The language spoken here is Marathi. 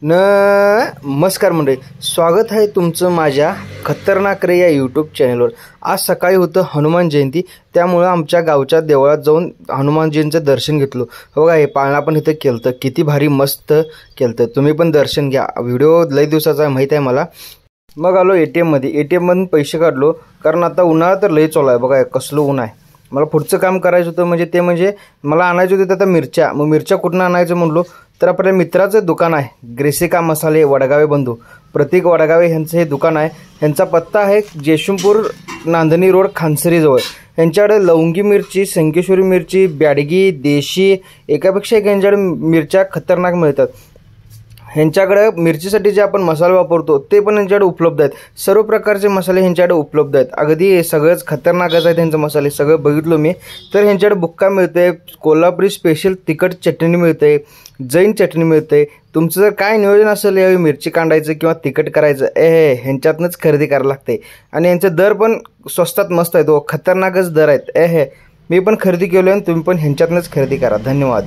नमस्कार मंडळी, स्वागत आहे तुमचं माझ्या खतरनाक रे या यूट्यूब चॅनलवर। आज सकाळी होतं हनुमान जयंती, त्यामुळे आमच्या गावच्या देवळात जाऊन हनुमानजींचं दर्शन घेतलं। बघा हे पाळणा पण इथं केलतं, किती भारी मस्त केलतं। तुम्ही पण दर्शन घ्या, व्हिडिओ लय दिवसाचा माहीत आहे मला। मग आलो ATM मध्ये, ATM मधून पैसे काढलो, कारण आता उन्हाळा तर लय चालू आहे। बघा कसलं ऊन आहे। मला पुढचं काम करायचं होतं, म्हणजे मला आणायचं होतं आता मिरच्या। मग मिरच्या कुठून आणायचं म्हणलो तर आपल्या मित्राचं दुकान आहे, ग्रेसिका मसाले वडगावे बंधू प्रतीक वडगावे यांचं हे दुकान आहे। यांचा पत्ता आहे जयसिंगपूर नांदणी रोड खानसरीजवळ। यांच्याकडे लवंगी मिरची, संकेश्वरी मिरची, ब्याडगी, देशी एकापेक्षा एक यांच्याकडे मिरच्या खतरनाक मिळतात। ह्यांच्याकडे मिरचीसाठी जे आपण मसाला वापरतो ते पण ह्यांच्याकडे उपलब्ध आहेत। सर्व प्रकारचे मसाले ह्यांच्याकडे उपलब्ध आहेत, अगदी सगळंच खतरनाकच आहेत त्यांचं मसाले। सगळं बघितलो मी तर ह्यांच्याकडे बुक्का मिळते, कोल्हापुरी स्पेशल तिखट चटणी मिळते, जैन चटणी मिळते। तुमचं जर काय नियोजन असेल यावेळी मिरची काढायचं किंवा तिखट करायचं, ह्यांच्यातनंच खरेदी करायला लागते। आणि यांचे दर पण स्वस्तात मस्त आहेत, खतरनाकच दर आहेत। मी पण खरेदी केलो आणि तुम्ही पण ह्यांच्यातनंच खरेदी करा। धन्यवाद।